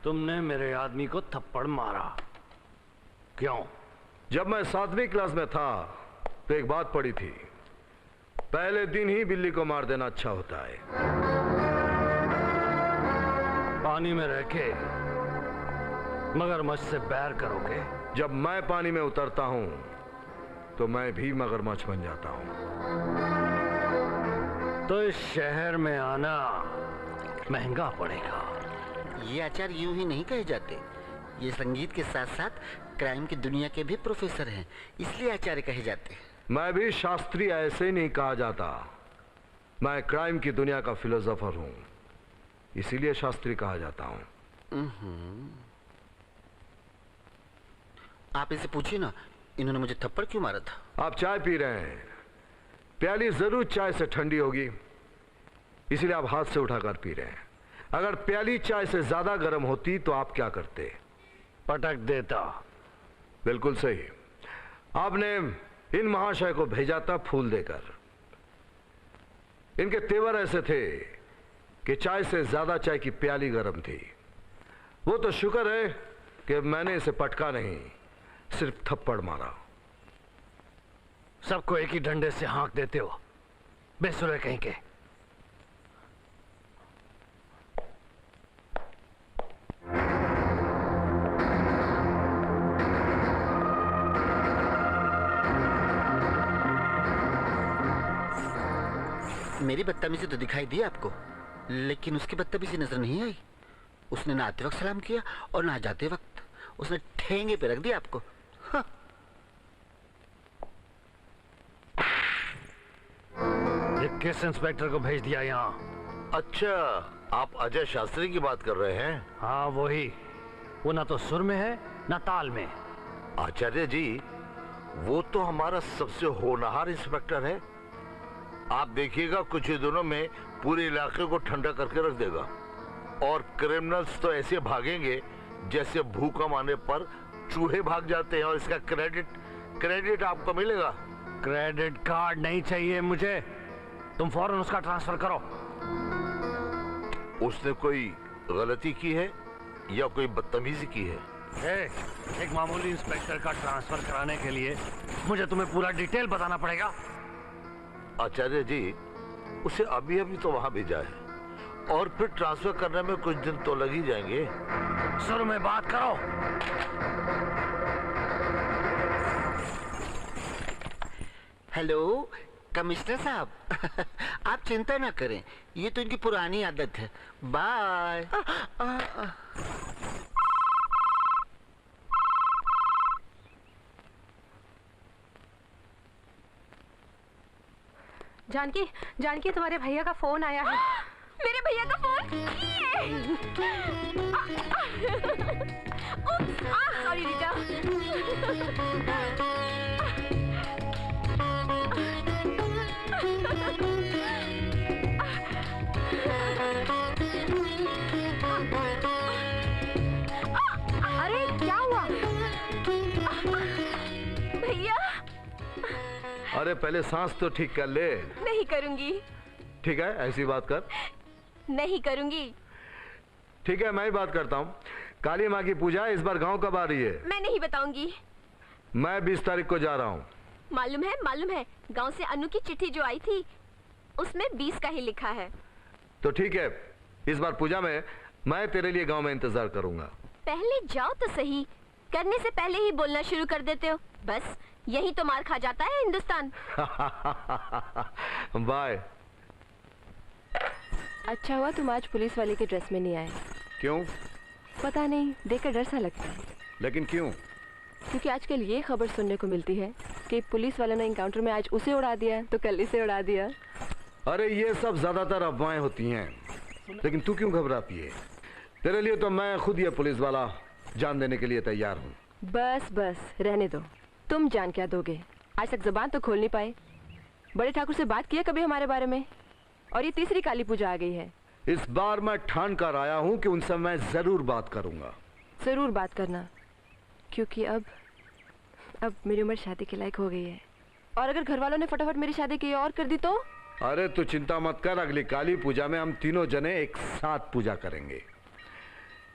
तुमने मेरे आदमी को थप्पड़ मारा, क्यों? जब मैं 7वीं क्लास में था तो एक बात पढ़ी थी, पहले दिन ही बिल्ली को मार देना अच्छा होता है। पानी में रह के मगरमच्छ से बैर करोगे? जब मैं पानी में उतरता हूं तो मैं भी मगरमच्छ बन जाता हूं। तो इस शहर में आना महंगा पड़ेगा। ये आचार्य यूं ही नहीं कहे जाते। ये संगीत के साथ साथ क्राइम की दुनिया के भी प्रोफेसर हैं, इसलिए आचार्य कहे जाते हैं। मैं भी शास्त्री ऐसे नहीं कहा जाता। मैं क्राइम की दुनिया का फिलोसोफर हूं, इसीलिए शास्त्री कहा जाता हूं। आप इसे पूछिए ना, इन्होंने मुझे थप्पड़ क्यों मारा था? आप चाय पी रहे हैं, प्याली जरूर चाय से ठंडी होगी, इसीलिए आप हाथ से उठाकर पी रहे हैं। अगर प्याली चाय से ज्यादा गर्म होती तो आप क्या करते? पटक देता। बिल्कुल सही। आपने इन महाशय को भेजा था फूल देकर। इनके तेवर ऐसे थे कि चाय से ज्यादा चाय की प्याली गर्म थी। वो तो शुक्र है कि मैंने इसे पटका नहीं, सिर्फ थप्पड़ मारा। सबको एक ही डंडे से हाँक देते हो, बेसुरे कहीं के। मेरी बदतमीजी तो दिखाई दी आपको, लेकिन उसकी बदतमीजी नजर नहीं आई। उसने ना आते वक्त सलाम किया और ना जाते वक्त। उसने ठेंगे पे रख दिया आपको। हाँ। ये किस इंस्पेक्टर को भेज दिया यहाँ? अच्छा, आप अजय शास्त्री की बात कर रहे हैं? हाँ वही। वो ना तो सुर में है ना ताल में। आचार्य जी, वो तो हमारा सबसे होनहार इंस्पेक्टर है। आप देखिएगा कुछ ही दिनों में पूरे इलाके को ठंडा करके रख देगा और क्रिमिनल्स तो ऐसे भागेंगे जैसे भूकंप आने पर चूहे भाग जाते हैं। और इसका क्रेडिट आपको मिलेगा। क्रेडिट कार्ड नहीं चाहिए मुझे, तुम फौरन उसका ट्रांसफर करो। उसने कोई गलती की है या कोई बदतमीजी की है? एक मामूली इंस्पेक्टर का ट्रांसफर कराने के लिए मुझे तुम्हें पूरा डिटेल बताना पड़ेगा। आचार्य जी, उसे अभी अभी तो वहां भेजा है और फिर ट्रांसफर करने में कुछ दिन तो लग ही जाएंगे। सुर में बात करो। हेलो कमिश्नर साहब। आप चिंता ना करें, ये तो इनकी पुरानी आदत है। बाय। जानकी, जानकी तुम्हारे भैया का फोन आया है। मेरे भैया का फोन? सॉरी रीटा। अरे क्या हुआ? भैया। अरे पहले सांस तो ठीक कर ले। नहीं करूंगी। ठीक है, ऐसी बात कर। नहीं करूंगी। ठीक है, मैं ही बात करता हूँ। काली माँ की पूजा इस बार गांव कब आ रही है? मैं नहीं बताऊंगी। मैं 20 तारीख को जा रहा हूँ। मालूम है। गांव से अनु की चिट्ठी जो आई थी उसमें 20 का ही लिखा है। तो ठीक है, इस बार पूजा में मैं तेरे लिए गांव में इंतजार करूंगा। पहले जाओ तो सही, करने से पहले ही बोलना शुरू कर देते हो। बस यही तो मार खा जाता है हिंदुस्तान। बाय। अच्छा हुआ तुम आज पुलिस वाले के ड्रेस में नहीं आए। क्यों? पता नहीं, देखकर डर सा लगता है। लेकिन क्यों? क्योंकि आजकल ये खबर सुनने को मिलती है कि पुलिस वालों ने एनकाउंटर में आज उसे उड़ा दिया तो कल इसे उड़ा दिया। अरे ये सब ज्यादातर अफवाहें होती हैं, लेकिन तू क्यों घबराती है? तेरे लिए तो मैं खुद ये पुलिस वाला जान देने के लिए तैयार हूँ। बस बस रहने दो, तुम जान क्या दोगे? आज तक जुबान तो खोल नहीं पाए। बड़े ठाकुर से बात किया कभी हमारे बारे में? और ये तीसरी काली पूजा आ गई है। इस बार मैं ठान कर आया हूँ कि उनसे मैं जरूर बात करूंगा। जरूर बात करना, क्योंकि अब मेरी उम्र शादी के लायक हो गई है। और अगर घर वालों ने फटाफट मेरी शादी की और कर दी तो? अरे तू चिंता मत कर, अगली काली पूजा में हम तीनों जने एक साथ पूजा करेंगे।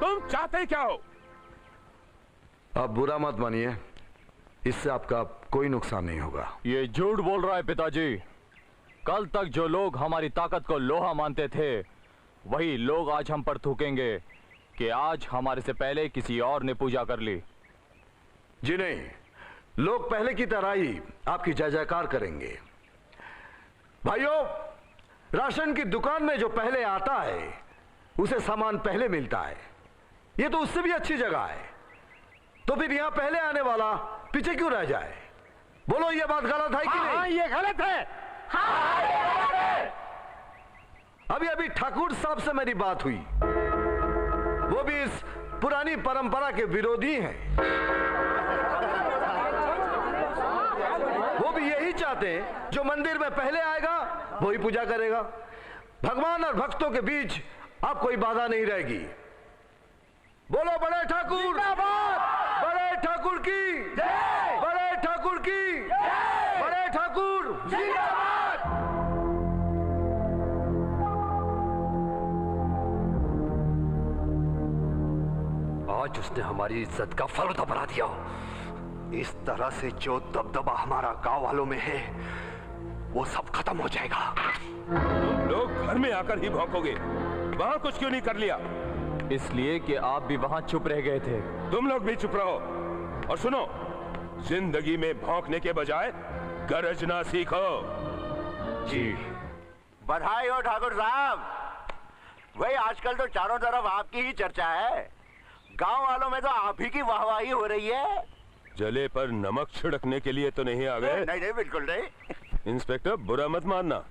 तुम चाहते क्या हो? आप बुरा मत मानिए, इससे आपका कोई नुकसान नहीं होगा। ये झूठ बोल रहा है पिताजी। कल तक जो लोग हमारी ताकत को लोहा मानते थे, वही लोग आज हम पर थूकेंगे कि आज हमारे से पहले किसी और ने पूजा कर ली। जी नहीं, लोग पहले की तरह ही आपकी जय जयकार करेंगे। भाइयों, राशन की दुकान में जो पहले आता है उसे सामान पहले मिलता है। ये तो उससे भी अच्छी जगह है, तो फिर यहां पहले आने वाला पीछे क्यों रह जाए? बोलो, ये बात गलत है कि नहीं? हाँ, ये गलत है। हाँ, ये गलत है। अभी अभी ठाकुर साहब से मेरी बात हुई, वो भी इस पुरानी परंपरा के विरोधी हैं। वो भी यही चाहते हैं, जो मंदिर में पहले आएगा वही पूजा करेगा। भगवान और भक्तों के बीच अब कोई बाधा नहीं रहेगी। बोलो बड़े ठाकुर, बड़े ठाकुर की जय, बड़े ठाकुर की जय, बड़े ठाकुर जिंदाबाद। आज उसने हमारी इज्जत का फलूदा बना दिया। इस तरह से जो दबदबा हमारा गांव वालों में है, वो सब खत्म हो जाएगा। तुम लोग घर में आकर ही भौंकोगे, वहां कुछ क्यों नहीं कर लिया? इसलिए कि आप भी वहां चुप रह गए थे। तुम लोग भी चुप रहो और सुनो, जिंदगी में भौंकने के बजाय गरजना सीखो। जी बधाई हो ठाकुर साहब। भाई आजकल तो चारों तरफ आपकी ही चर्चा है। गांव वालों में तो आप ही की वाहवाही हो रही है। जले पर नमक छिड़कने के लिए तो नहीं आ गए? नहीं नहीं, बिल्कुल नहीं। इंस्पेक्टर, बुरा मत मानना,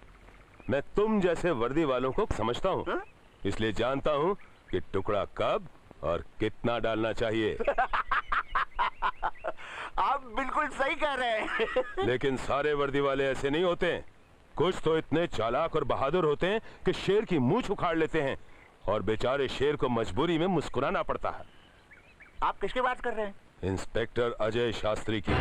मैं तुम जैसे वर्दी वालों को समझता हूँ, इसलिए जानता हूँ कि टुकड़ा कब और कितना डालना चाहिए। आप बिल्कुल सही कह रहे हैं। लेकिन सारे वर्दी वाले ऐसे नहीं होते हैं। कुछ तो इतने चालाक और बहादुर होते हैं कि शेर की मूंछ उखाड़ लेते हैं और बेचारे शेर को मजबूरी में मुस्कुराना पड़ता है। आप किसकी बात कर रहे हैं? इंस्पेक्टर अजय शास्त्री की।